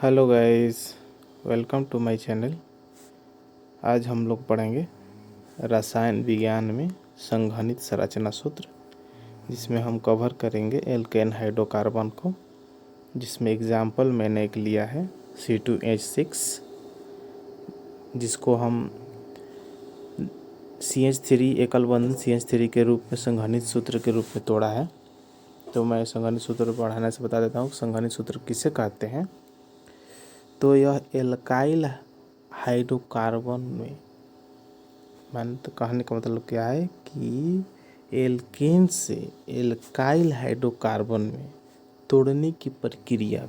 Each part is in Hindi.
Hello guys, welcome to my channel. आज हम लोग पढ़ेंगे रसायन विज्ञान में संघनित संरचना सूत्र, जिसमें हम कवर करेंगे एल्केन हाइड्रोकार्बन को, जिसमें एग्जाम्पल मैंने एक लिया है C2H6, जिसको हम CH3 एकल बंधन CH3 के रूप में संघनित सूत्र के रूप में तोड़ा है। तो मैं संघनित सूत्र पढ़ाने से बता देता हूँ संघनित सूत्र किसे कहते हैं। तो यह एल्काइल हाइड्रोकार्बन में, मैंने तो कहने का मतलब क्या है कि एल्केन से एल्काइल हाइड्रोकार्बन में तोड़ने की प्रक्रिया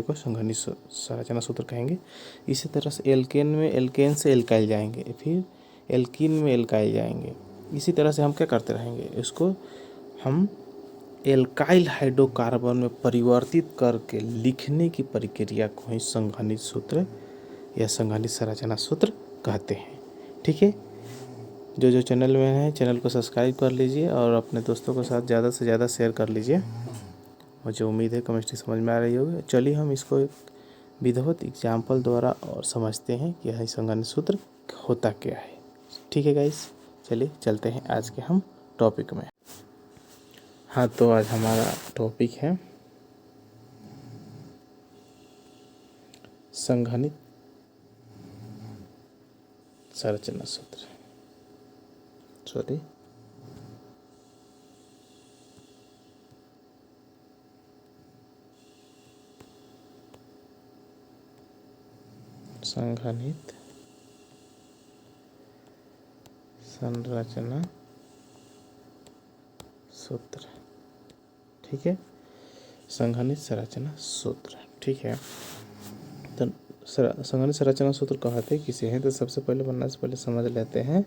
को संघनित संरचना सूत्र कहेंगे। इसी तरह से एल्केन से एल्काइल जाएंगे, फिर एल्कीन में एल्काइल जाएंगे। इसी तरह से हम क्या करते रहेंगे, इसको हम एल्काइल हाइड्रोकार्बन में परिवर्तित करके लिखने की प्रक्रिया को ही संघनित सूत्र या संघनित संरचना सूत्र कहते हैं। ठीक है, जो चैनल में है चैनल को सब्सक्राइब कर लीजिए और अपने दोस्तों के साथ ज़्यादा से ज़्यादा शेयर कर लीजिए। मुझे उम्मीद है केमिस्ट्री समझ में आ रही होगी। चलिए हम इसको एक विधिवत एग्जाम्पल द्वारा और समझते हैं कि यह संघनित सूत्र होता क्या है। ठीक है गाइस, चलिए चलते हैं आज के हम टॉपिक में। हाँ, तो आज हमारा टॉपिक है संघनित संरचना सूत्र। संघनित संरचना सूत्र। ठीक है, संघनित संरचना सूत्र। ठीक है, तो संघनित संरचना सूत्र कहते किसे हैं, तो सबसे पहले बनने से पहले समझ लेते हैं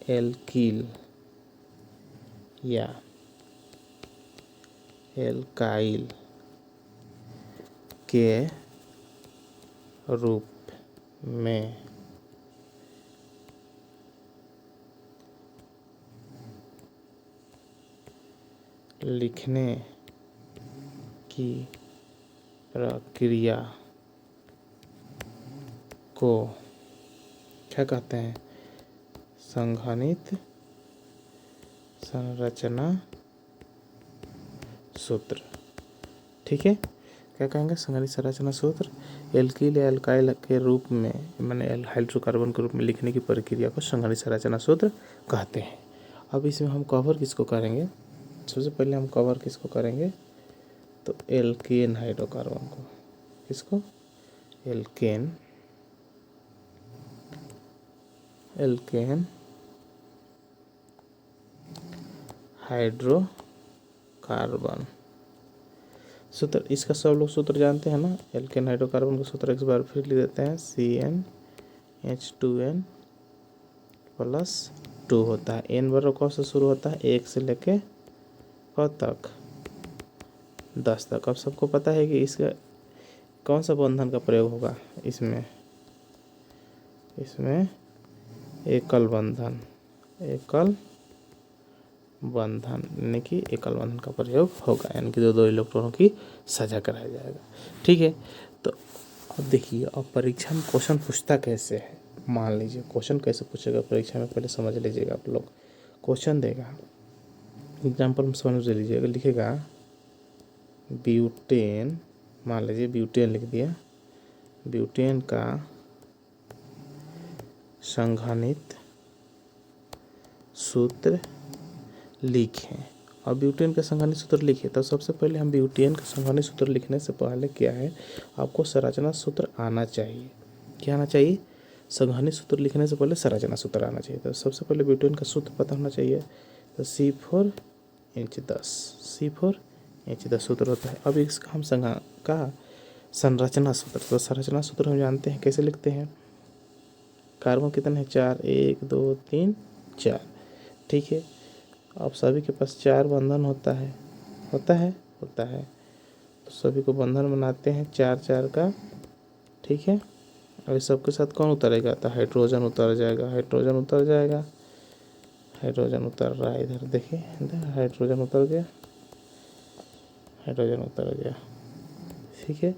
एल्कील या एल्काइल के रूप में लिखने की प्रक्रिया को क्या कहते हैं, संघनित संरचना सूत्र। ठीक है, क्या कहेंगे, संघनित संरचना सूत्र एल्कील या एल्काइल के रूप में, मैंने हाइड्रोकार्बन के रूप में लिखने की प्रक्रिया को संघनित संरचना सूत्र कहते हैं। अब इसमें हम कवर किसको करेंगे, सबसे पहले हम कवर किसको करेंगे, तो एल्केन हाइड्रोकार्बन को। किसको, एल्केन हाइड्रोकार्बन सूत्र। इसका सब लोग सूत्र जानते हैं ना, एल्केन हाइड्रोकार्बन का सूत्र एक बार फिर लिख देते हैं। CnH2n+2 होता है। n बराबर कौन से शुरू होता है, 1 से लेके क तक 10 तक। अब सबको पता है कि इसका कौन सा बंधन का प्रयोग होगा, इसमें एकल बंधन यानी कि एकल बंधन का प्रयोग होगा, यानी कि दो इलेक्ट्रॉनों की साझा कराया जाएगा। ठीक है, तो अब देखिए, अब परीक्षा में क्वेश्चन पूछता कैसे है। मान लीजिए क्वेश्चन कैसे पूछेगा परीक्षा में, पहले समझ लीजिएगा आप लोग। क्वेश्चन देगा, एग्जाम्पल में समझ लीजिएगा, लिखेगा ब्यूटेन, मान लीजिए ब्यूटेन लिख दिया, ब्यूटेन का संघनित सूत्र लिखें। और ब्यूटेन का संघनित सूत्र लिखे, तो सबसे पहले हम ब्यूटेन का संघनित सूत्र लिखने से पहले क्या है, आपको संरचना सूत्र आना चाहिए। क्या आना चाहिए, संघनित सूत्र लिखने से पहले संरचना सूत्र आना चाहिए। तो सबसे पहले ब्यूटेन का सूत्र पता होना चाहिए, तो C4H10 सूत्र होता है। अब इसका हम संरचना सूत्र, तो संरचना सूत्र हम जानते हैं कैसे लिखते हैं। कार्बन कितने हैं, 4, 1 2 3 4। ठीक है, अब सभी के पास 4 बंधन होता है, तो सभी को बंधन बनाते हैं 4 4 का। ठीक है, और सबके साथ कौन उतरेगा, तो हाइड्रोजन उतर जाएगा, हाइड्रोजन उतर रहा है, इधर देखिए, इधर हाइड्रोजन उतर गया, हाइड्रोजन उतर गया। ठीक है,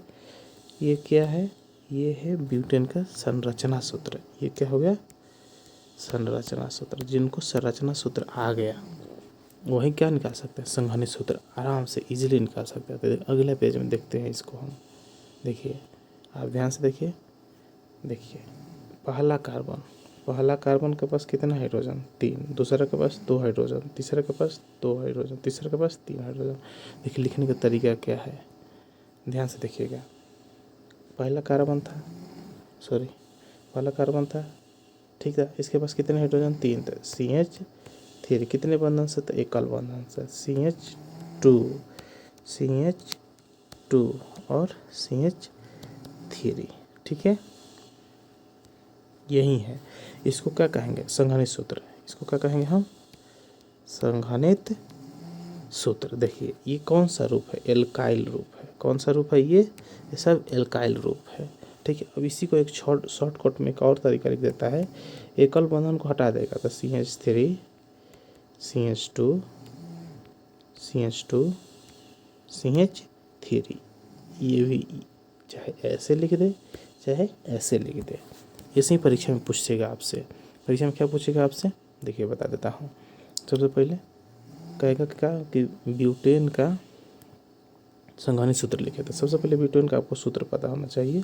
ये क्या है, ये है ब्यूटेन का संरचना सूत्र। ये क्या हो गया, संरचना सूत्र। जिनको संरचना सूत्र आ गया वही क्या निकाल सकते हैं, संघनित सूत्र आराम से इजीली निकाल सकते हैं। तो अगले पेज में देखते हैं इसको हम। देखिए आप ध्यान से देखिए, देखिए पहला कार्बन के पास कितना हाइड्रोजन, 3, दूसरा के पास 2 हाइड्रोजन, तीसरा के पास 2 हाइड्रोजन, तीसरा के पास 3 हाइड्रोजन। देखिए लिखने का तरीका क्या है, ध्यान से देखिएगा। पहला कार्बन था, पहला कार्बन था, ठीक था, इसके पास कितने हाइड्रोजन, 3 थे। CH3 कितने बंधन से, तो एकल बंधन से, CH2 और CH3। ठीक है, यही है। इसको क्या कहेंगे, संघनित सूत्र। इसको क्या कहेंगे हम, संघनित सूत्र। देखिए ये कौन सा रूप है, एल्काइल रूप है। कौन सा रूप है ये सब एल्काइल रूप है। ठीक है, अब इसी को एक शॉर्टकट में एक और तरीका लिख देता है, एकल बंधन को हटा देगा तो CH3 CH2 CH2 CH3। ये भी चाहे ऐसे लिख दे चाहे ऐसे लिख दे, इसी परीक्षा में पूछेगा आपसे। परीक्षा में क्या पूछेगा आपसे, देखिए बता देता हूँ। सबसे पहले कहेगा क्या कि ब्यूटेन का संघनित सूत्र लिखे। तो सबसे पहले ब्यूटेन का आपको सूत्र पता होना चाहिए,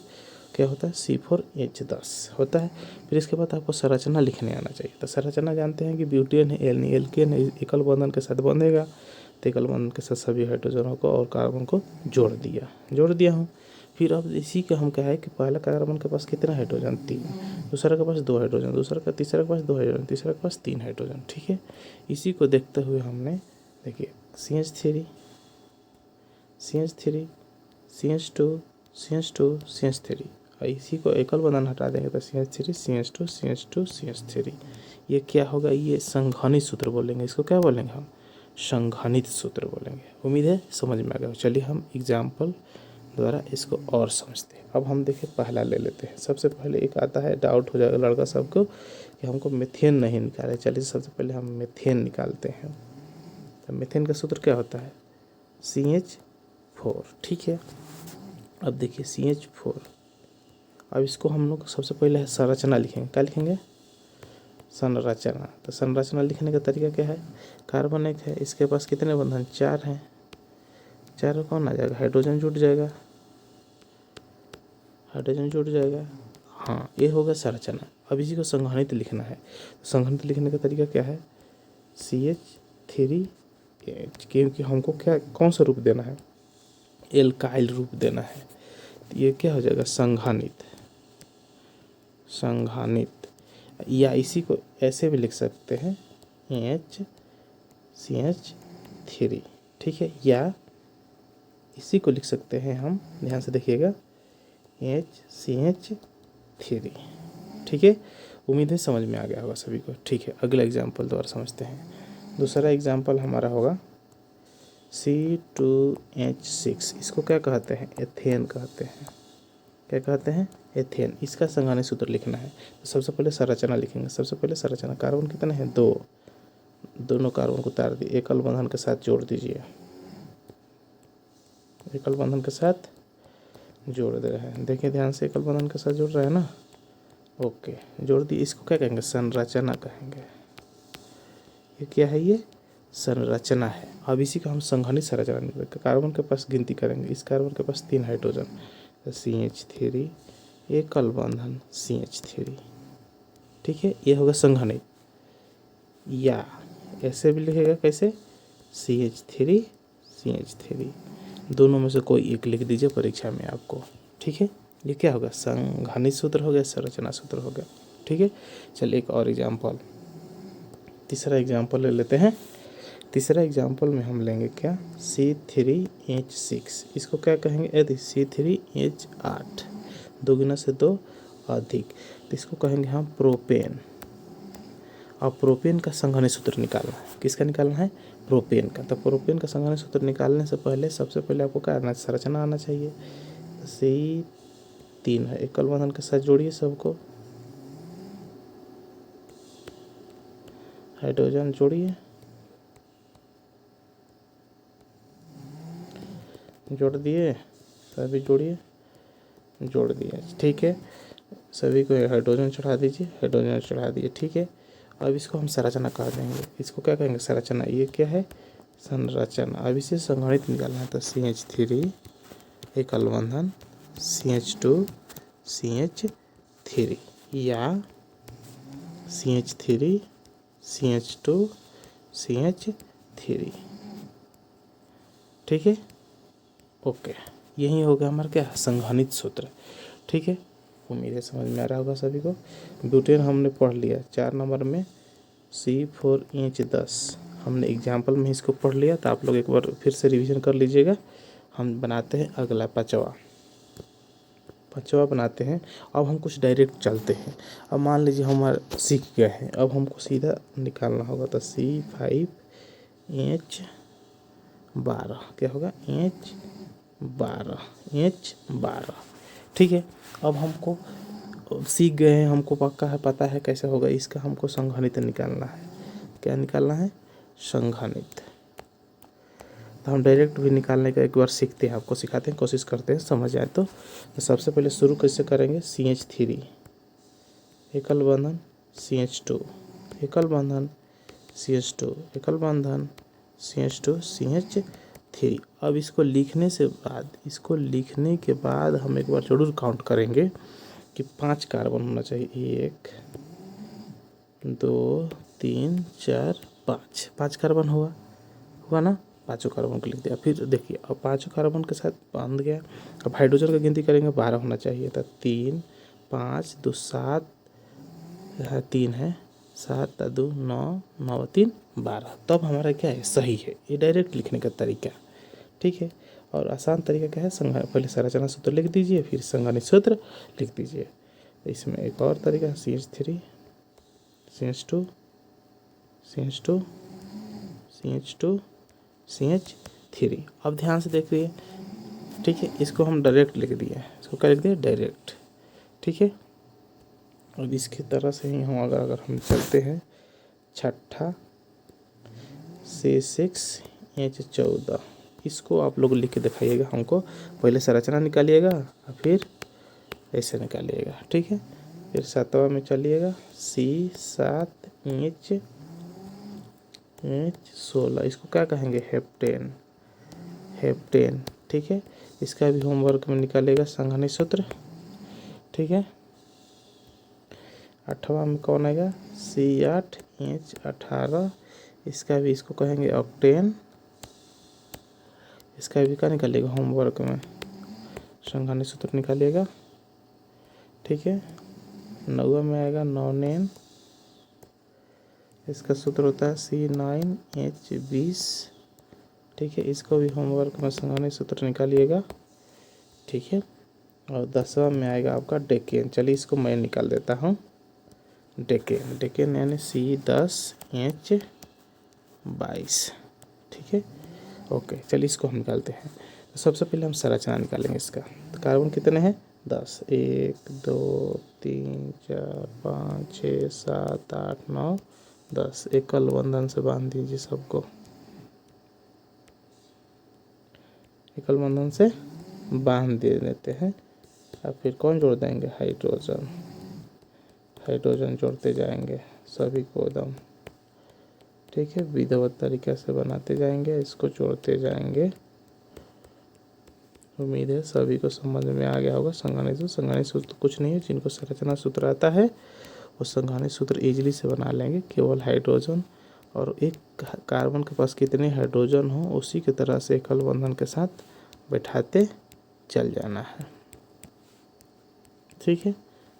क्या होता है, C4H10 होता है। फिर इसके बाद आपको संरचना लिखने आना चाहिए। तो संरचना जानते हैं कि ब्यूटेन है, एल्केन है, एकल बंधन के साथ बंधेगा। तो एकल बंधन के साथ सभी हाइड्रोजनों को और कार्बन को जोड़ दिया हूँ। फिर अब इसी का हम क्या है कि पहला कार्बन के पास कितना हाइड्रोजन, 3, दूसरा के पास 2 हाइड्रोजन, तीसरा के पास 2 हाइड्रोजन, तीसरा के पास 3 हाइड्रोजन। ठीक है, इसी को देखते हुए हमने देखिए CH3 CH3 और इसी को एकल बंधन हटा देंगे तो CH3 ये क्या होगा, ये संघनित सूत्र बोलेंगे। इसको क्या बोलेंगे हम, संघनित सूत्र बोलेंगे। उम्मीद है समझ में आ गया। चलिए हम एग्जाम्पल द्वारा इसको और समझते हैं। अब हम देखिए पहला ले लेते हैं। सबसे पहले एक आता है, डाउट हो जाएगा लड़का सबको कि हमको मीथेन नहीं निकाले। चलिए सबसे पहले हम मीथेन निकालते हैं। तो मीथेन का सूत्र क्या होता है, CH4। ठीक है, अब देखिए CH4। अब इसको हम लोग सबसे पहले संरचना लिखेंगे। क्या लिखेंगे, संरचना। तो संरचना लिखने का तरीका क्या है, कार्बन एक है, इसके पास कितने बंधन, 4 हैं। 4 कौन आ जाएगा, हाइड्रोजन जुड़ जाएगा, हाँ ये होगा संरचना। अब इसी को संघनित लिखना है। तो संघनित लिखने का तरीका क्या है, CH3H, क्योंकि हमको क्या कौन सा रूप देना है, एल्काइल रूप देना है। तो ये क्या हो जाएगा, संघनित। या इसी को ऐसे भी लिख सकते हैं, CH3। ठीक है, या इसी को लिख सकते हैं हम, ध्यान से देखिएगा, CH3। ठीक है, उम्मीद है समझ में आ गया होगा सभी को। ठीक है, अगला एग्जाम्पल दोबारा समझते हैं। दूसरा एग्जाम्पल हमारा होगा C2H6। इसको क्या कहते हैं, एथेन कहते हैं। क्या कहते हैं, एथेन। इसका संघनित सूत्र लिखना है। तो सबसे पहले संरचना लिखेंगे। सबसे पहले संरचना, कार्बन कितने हैं, 2, दोनों कार्बन को उतार दिए, एकल बंधन के साथ जोड़ दीजिए, एकल बंधन के साथ जोड़ दे रहे हैं। देखिए ध्यान से, एकल बंधन के साथ जोड़ रहे हैं ना, ओके, जोड़ दिए। इसको क्या कहेंगे, संरचना कहेंगे। ये क्या है, ये संरचना है। अब इसी का हम संघनित संरचना निकालेंगे। कार्बन के पास गिनती करेंगे, इस कार्बन के पास 3 हाइड्रोजन, तो CH3, एकल बंधन CH3। ठीक है, ये होगा संघनित। या ऐसे भी लिखेगा, कैसे, CH3 दोनों में से कोई एक लिख दीजिए परीक्षा में आपको। ठीक है, ये क्या होगा, संघनित सूत्र हो गया, संरचना सूत्र हो गया। ठीक है, चलिए एक और एग्जाम्पल, तीसरा एग्जाम्पल ले लेते हैं। तीसरा एग्जाम्पल में हम लेंगे क्या, C3H6। इसको क्या कहेंगे, यदि C3H8, 2 गुना से 2 अधिक, तो इसको कहेंगे हम प्रोपेन। और प्रोपेन का संघनित सूत्र निकालना है। किसका निकालना है, प्रोपेन का। तो प्रोपेन का संघनित सूत्र निकालने से पहले सबसे पहले आपको क्या आना, संरचना आना चाहिए। C3 है, एकल बंधन के साथ जोड़िए सबको, हाइड्रोजन जोड़िए, जोड़ दिए, सभी जोड़िए, जोड़ दिए, ठीक है। सभी को हाइड्रोजन चढ़ा दीजिए, हाइड्रोजन चढ़ा दिए, ठीक है। अब इसको हम संरचना कह देंगे, इसको क्या कहेंगे, संरचना। ये क्या है, संरचना। अब इसे संगणित निकालना है तो CH3 एकल बंधन CH2 CH3 या CH3 CH2 CH3, ठीक है। ओके, यही हो गया हमारा क्या, संघनित सूत्र, ठीक है। उम्मीद है समझ में आ रहा होगा सभी को। ब्यूटेन हमने पढ़ लिया 4 नंबर में C4H10 हमने एग्जाम्पल में इसको पढ़ लिया, तो आप लोग एक बार फिर से रिवीजन कर लीजिएगा। हम बनाते हैं अगला पाँचवा बनाते हैं। अब हम कुछ डायरेक्ट चलते हैं। अब मान लीजिए हमारा सीख गए हैं, अब हमको सीधा निकालना होगा, तो C5H12 क्या होगा, H12, ठीक है। अब हमको सीख गए हैं, हमको पक्का है, पता है कैसे होगा, इसका हमको संघनित निकालना है। क्या निकालना है, संघनित। तो हम डायरेक्ट भी निकालने का एक बार सीखते हैं, आपको सिखाते हैं, कोशिश करते हैं समझ आए तो सबसे पहले शुरू कैसे करेंगे, CH3 एकल बंधन CH2 एकल बंधन CH2 एकल बंधन CH2 CH3। अब इसको लिखने के बाद हम एक बार जरूर काउंट करेंगे कि 5 कार्बन होना चाहिए, 1 2 3 4 5 कार्बन हुआ ना, 5 कार्बन को लिख दिया। फिर देखिए अब 5 कार्बन के साथ बांध गया। अब हाइड्रोजन की गिनती करेंगे, 12 होना चाहिए था, 3 5 2 7, यहाँ 3 है, 7 2 9 9 3 12, तब हमारा क्या है, सही है। ये डायरेक्ट लिखने का तरीका, ठीक है। और आसान तरीका क्या है, पहले संरचना सूत्र लिख दीजिए, फिर संघनित सूत्र लिख दीजिए। इसमें एक और तरीका है, CH3 CH2 CH2 CH2 CH3। अब ध्यान से देखिए, ठीक है। इसको हम डायरेक्ट लिख दिए, इसको क्या लिख दिए, डायरेक्ट, ठीक है। और इसकी तरह से ही हम अगर हम चलते हैं, छठा C6H14, इसको आप लोग लिख के दिखाइएगा हमको। पहले संरचना निकालिएगा और फिर ऐसे निकालिएगा, ठीक है। फिर 7वां में चलिएगा, C7H16, इसको क्या कहेंगे, हेप्टेन, ठीक है। इसका भी होमवर्क में निकालेगा संघनित सूत्र, ठीक है। 8वां में कौन आएगा, C8H18, इसका भी इसको कहेंगे ऑक्टेन, इसका भी क्या निकालिएगा होमवर्क में, संघनित सूत्र निकालिएगा, ठीक है। 9वां में आएगा नॉनेन, इसका सूत्र होता है C9H20, ठीक है। इसको भी होमवर्क में संघनित सूत्र निकालिएगा, ठीक है। और 10वां में आएगा आपका डेकेन, चलिए इसको मैं निकाल देता हूँ, डेकेन यानी C10H22, ठीक है। ओके, चलिए इसको हम निकालते हैं। तो सबसे पहले हम संरचना निकालेंगे इसका। तो कार्बन कितने हैं, 10, 1 2 3 4 5 6 7 8 9 10, एकल बंधन से बांध दीजिए सबको, एकल बंधन से बांध दे देते हैं। अब फिर कौन जोड़ देंगे, हाइड्रोजन जोड़ते जाएंगे सभी को एकदम, ठीक है। विधिवत तरीके से बनाते जाएंगे, इसको जोड़ते जाएंगे। उम्मीद है सभी को समझ में आ गया होगा। संघनित सूत्र कुछ नहीं है, जिनको संरचना सूत्र आता है वो संघनित सूत्र इजीली से बना लेंगे। केवल हाइड्रोजन और एक कार्बन के पास कितने हाइड्रोजन हो, उसी की तरह से एकल बंधन के साथ बैठाते चल जाना है, ठीक है।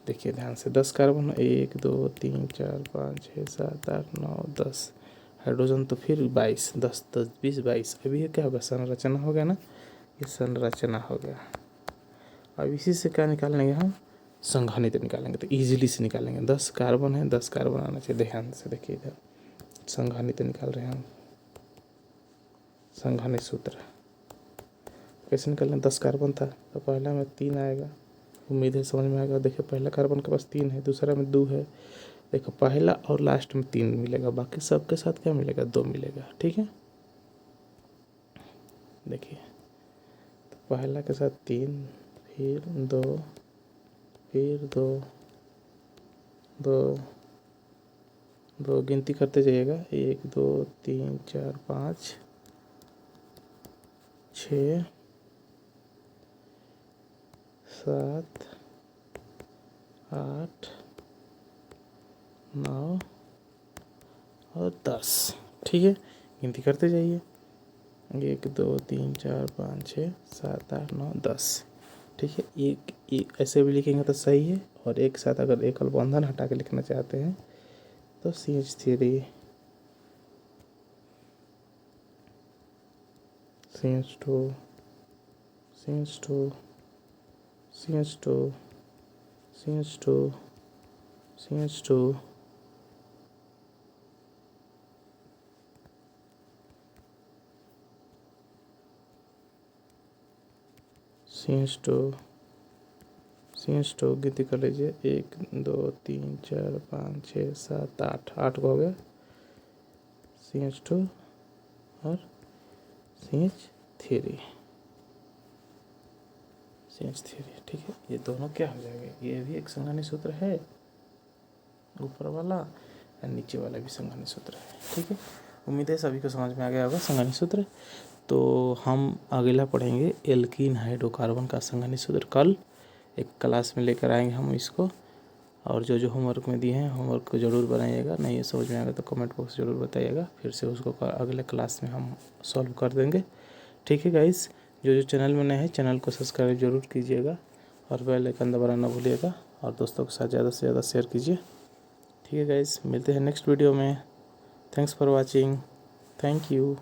देखिए ध्यान से, 10 कार्बन, 1 2 3 4 5 6 7 8 9 10, हाइड्रोजन तो फिर 22, 10 10 20 22। अभी ये क्या होगा, संरचना हो गया ना, ये संरचना हो गया। अब इसी से क्या निकालेंगे हम, संघनित निकालेंगे, तो इजीली से निकालेंगे। 10 कार्बन है, 10 कार्बन आना चाहिए, ध्यान से देखिए इधर, संघनित निकाल रहे हैं हम, संघनित सूत्र कैसे निकालें, 10 कार्बन था तो पहला में 3 आएगा, उम्मीद है समझ में आएगा। देखिए पहला कार्बन के पास 3 है, दूसरा में 2 है, देखो पहला और लास्ट में 3 मिलेगा, बाकी सबके साथ क्या मिलेगा, 2 मिलेगा, ठीक है। देखिए पहला के साथ 3, फिर 2, फिर 2, 2, 2 गिनती करते जाइएगा। 1 2 3 4 5 6 7 8 9 और 10। ठीक है, गिनती करते जाइए। 1 2 3 4 5 6 7 8 9 10। ठीक है, एक ऐसे भी लिखेंगे तो सही है। और एक साथ अगर एकल बंधन हटा के लिखना चाहते हैं तो CH3 CH2 CH2 CH2 CH2 CH2 CH2 CH2 गिनती कर लीजिए। 1 2 3 4 5 6 7 8 8 को हो गया CH2 और CH3 CH3। ठीक है, ये दोनों क्या हो जाएगा, ये भी एक संघानी सूत्र है, ऊपर वाला और नीचे वाला भी संघानी सूत्र है। ठीक है, उम्मीद है सभी को समझ में आ गया होगा संघानी सूत्र। तो हम अगला पढ़ेंगे एल्कीन हाइड्रोकार्बन का संघानी सूत्र। कल एक क्लास में लेकर आएंगे हम इसको। और जो जो होमवर्क में दिए हैं होमवर्क को ज़रूर बनाइएगा। नहीं ये समझ में आएगा तो कमेंट बॉक्स ज़रूर बताइएगा, फिर से उसको अगले क्लास में हम सॉल्व कर देंगे। ठीक है गाइस, जो जो चैनल में नए हैं चैनल को सब्सक्राइब जरूर कीजिएगा और बेल आइकन दबाना ना भूलिएगा और दोस्तों के साथ ज़्यादा से ज़्यादा शेयर कीजिए। ठीक है गाइस, मिलते हैं नेक्स्ट वीडियो में। Thanks for watching. Thank you.